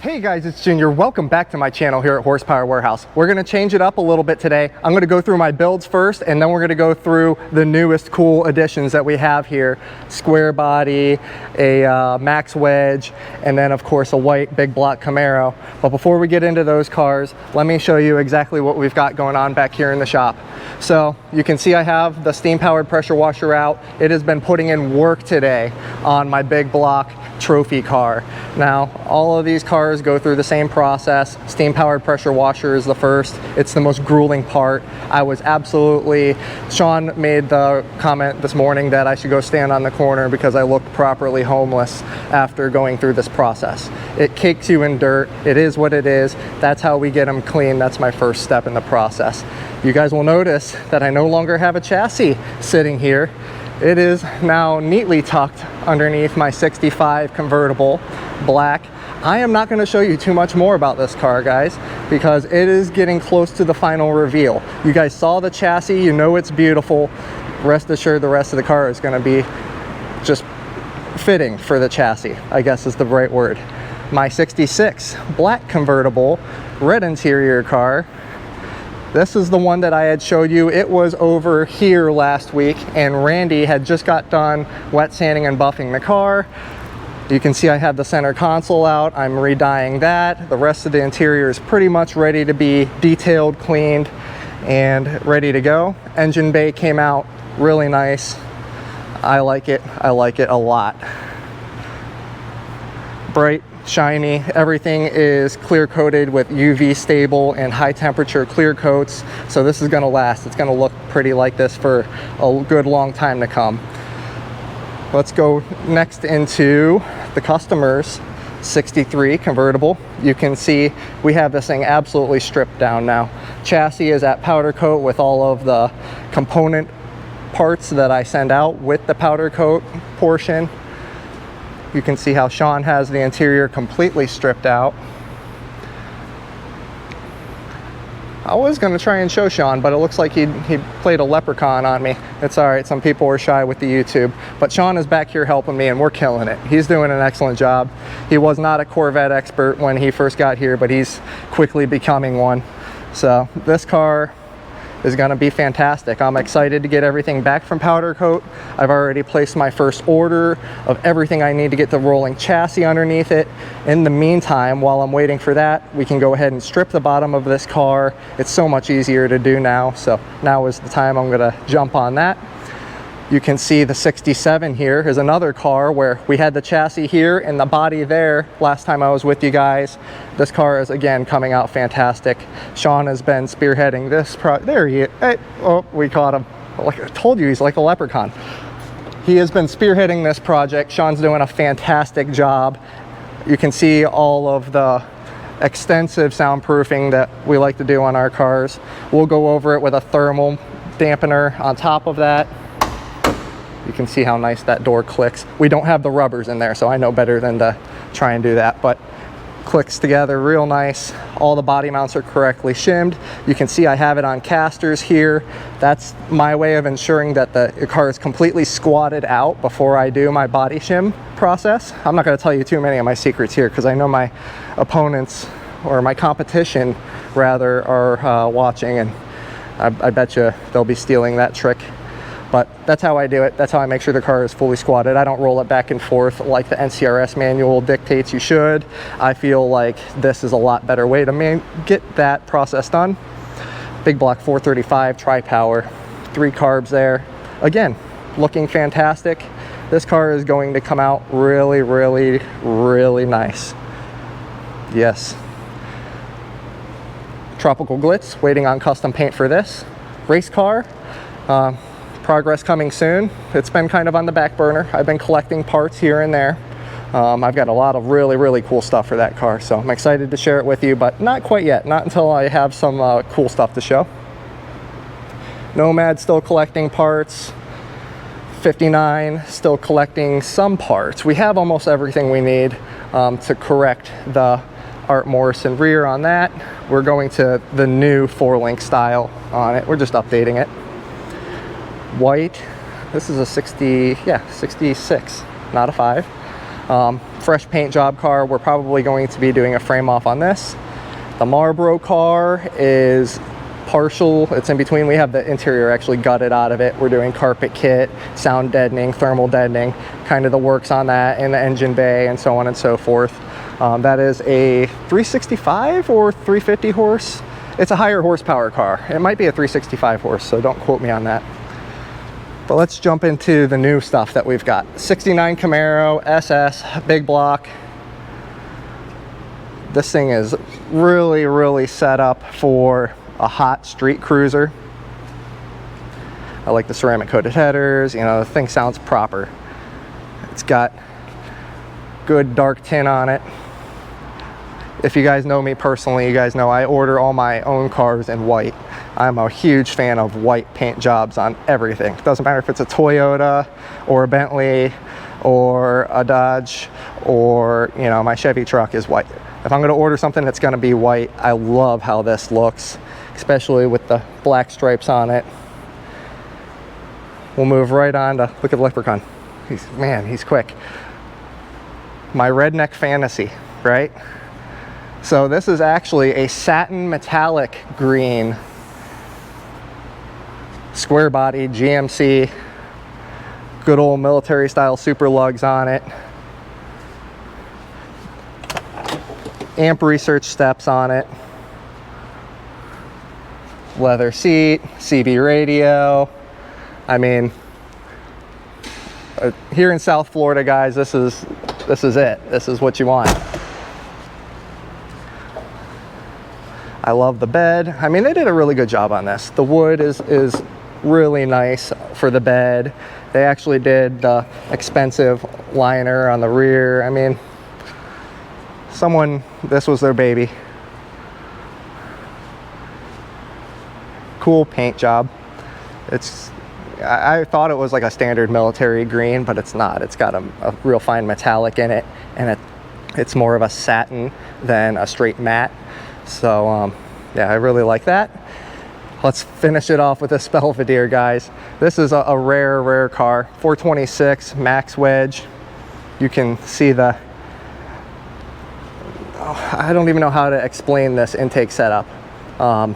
Hey guys, it's Junior. Welcome back to my channel here at Horsepower Warehouse. We're going to change it up a little bit today. I'm going to go through my builds first, and then we're going to go through the newest cool additions that we have here. Square body, a Max Wedge, and then of course a white big block Camaro. But before we get into those cars, let me show you exactly what we've got going on back here in the shop. So you can see I have the steam powered pressure washer out. It has been putting in work today on my big block trophy car. Now, all of these cars go through the same process. Steam powered pressure washer is the first. It's the most grueling part. Sean made the comment this morning that I should go stand on the corner because I looked properly homeless after going through this process. It cakes you in dirt. It is what it is. That's how we get them clean. That's my first step in the process. You guys will notice that I no longer have a chassis sitting here. It is now neatly tucked underneath my 65 convertible black. I am not going to show you too much more about this car, guys, because it is getting close to the final reveal. You guys saw the chassis, you know it's beautiful. Rest assured the rest of the car is going to be just fitting for the chassis, I guess is the right word. My 66 black convertible red interior car. This is the one that I had showed you. It was over here last week, and Randy had just got done wet sanding and buffing the car. You can see I have the center console out. I'm re-dyeing that. The rest of the interior is pretty much ready to be detailed, cleaned, and ready to go. Engine bay came out really nice. I like it. I like it a lot. Bright, shiny. Everything is clear coated with UV stable and high temperature clear coats. So this is going to last. It's going to look pretty like this for a good long time to come. Let's go next into the customer's 63 convertible. You can see we have this thing absolutely stripped down now. Chassis is at powder coat with all of the component parts that I send out with the powder coat portion. You can see how Sean has the interior completely stripped out. I was going to try and show Sean, but it looks like he played a leprechaun on me. It's all right. Some people were shy with the YouTube. But Sean is back here helping me, and we're killing it. He's doing an excellent job. He was not a Corvette expert when he first got here, but he's quickly becoming one. So this car is going to be fantastic. I'm excited to get everything back from powder coat. I've already placed my first order of everything I need to get the rolling chassis underneath it. In the meantime, while I'm waiting for that, we can go ahead and strip the bottom of this car. It's so much easier to do now, so now is the time I'm going to jump on that. You can see the 67 here is another car where we had the chassis here and the body there last time I was with you guys. This car is again coming out fantastic. Sean has been spearheading this there he is. Hey, oh, we caught him. Like I told you, he's like a leprechaun. He has been spearheading this project. Sean's doing a fantastic job. You can see all of the extensive soundproofing that we like to do on our cars. We'll go over it with a thermal dampener on top of that. You can see how nice that door clicks. We don't have the rubbers in there, so I know better than to try and do that, but clicks together real nice. All the body mounts are correctly shimmed. You can see I have it on casters here. That's my way of ensuring that the car is completely squatted out before I do my body shim process. I'm not going to tell you too many of my secrets here because I know my opponents, or my competition rather, are watching, and I bet you they'll be stealing that trick. But that's how I do it. That's how I make sure the car is fully squatted. I don't roll it back and forth like the NCRS manual dictates you should. I feel like this is a lot better way to get that process done. Big block 435 tri-power, 3 carbs there. Again, looking fantastic. This car is going to come out really, really, really nice. Yes. Tropical Glitz, waiting on custom paint for this. Race car. Progress coming soon. It's been kind of on the back burner. I've been collecting parts here and there. I've got a lot of really, really cool stuff for that car, so I'm excited to share it with you, but not quite yet. Not until I have some cool stuff to show. Nomad still collecting parts. 59, still collecting some parts. We have almost everything we need to correct the Art Morrison rear on that. We're going to the new 4-link style on it. We're just updating it. White. This is a 66, not a 5. Fresh paint job car. We're probably going to be doing a frame off on this. The Marlboro car is partial, it's in between. We have the interior actually gutted out of it. We're doing carpet kit, sound deadening, thermal deadening, kind of the works on that in the engine bay and so on and so forth. That is a 365 or 350 horse. It's a higher horsepower car. It might be a 365 horse, so don't quote me on that. But let's jump into the new stuff that we've got. 69 Camaro SS, big block. This thing is really, really set up for a hot street cruiser. I like the ceramic coated headers, you know, the thing sounds proper. It's got good dark tint on it. If you guys know me personally, you guys know I order all my own cars in white. I'm a huge fan of white paint jobs on everything. It doesn't matter if it's a Toyota or a Bentley or a Dodge or, you know, my Chevy truck is white. If I'm gonna order something that's gonna be white, I love how this looks, especially with the black stripes on it. We'll move right on to, look at the Leprechaun. He's quick. My redneck fantasy, right? So this is actually a satin metallic green, square body GMC, good old military style super lugs on it. Amp research steps on it. Leather seat, CB radio. I mean, here in South Florida, guys, this is it. This is what you want. I love the bed. I mean, they did a really good job on this. The wood is really nice for the bed. They actually did the expensive liner on the rear. I mean, this was their baby. Cool paint job. I thought it was like a standard military green, but it's not. It's got a real fine metallic in it, and it's more of a satin than a straight matte. So yeah, I really like that. Let's finish it off with this Belvedere, guys. This is a rare car. 426 Max Wedge. You can see the, I don't even know how to explain this intake setup. You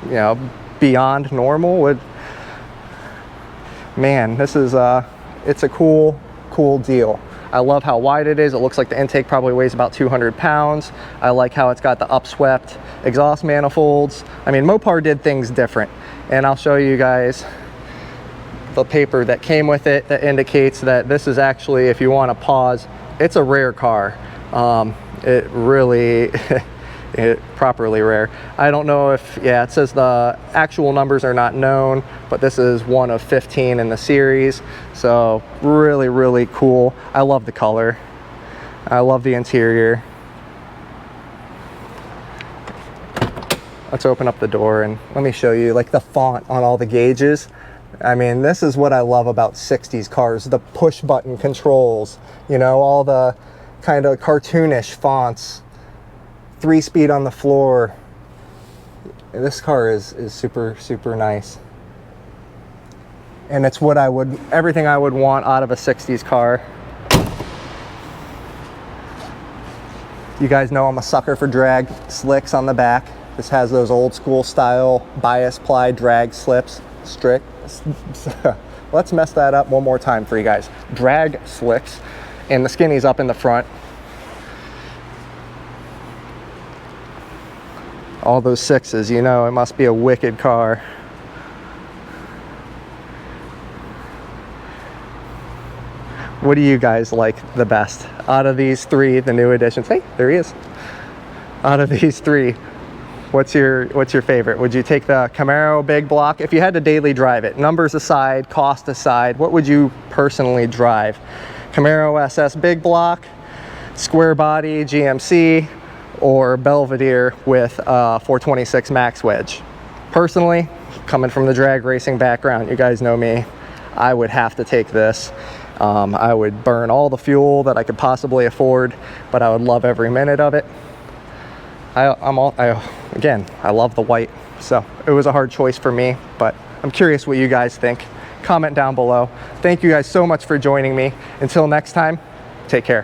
know, beyond normal would, man, this is it's a cool deal. I love how wide it is. It looks like the intake probably weighs about 200 pounds. I like how it's got the upswept exhaust manifolds. I mean, Mopar did things different, and I'll show you guys the paper that came with it that indicates that this is actually, if you want to pause, it's a rare car. It really properly rare. I don't know if, yeah, it says the actual numbers are not known, but this is one of 15 in the series. So really cool. I love the color. I love the interior. Let's open up the door and let me show you like the font on all the gauges. I mean, this is what I love about 60s cars, the push button controls, you know, all the kind of cartoonish fonts. 3-speed on the floor. This car is super nice, and it's what everything I would want out of a 60s car. You guys know I'm a sucker for drag slicks on the back. This has those old school style bias ply drag slips. Let's mess that up one more time for you guys. Drag slicks, and the skinny's up in the front. All those 6s, you know, it must be a wicked car. What do you guys like the best out of these 3, the new additions? Hey, there he is. Out of these 3, what's your favorite? Would you take the Camaro big block? If you had to daily drive it, numbers aside, cost aside, what would you personally drive? Camaro SS big block, square body GMC, or Belvedere with 426 Max Wedge? Personally, coming from the drag racing background, you guys know me, I would have to take this. I would burn all the fuel that I could possibly afford, but I would love every minute of it. Again, I love the white, so it was a hard choice for me, but I'm curious what you guys think. Comment down below. Thank you guys so much for joining me. Until next time, take care.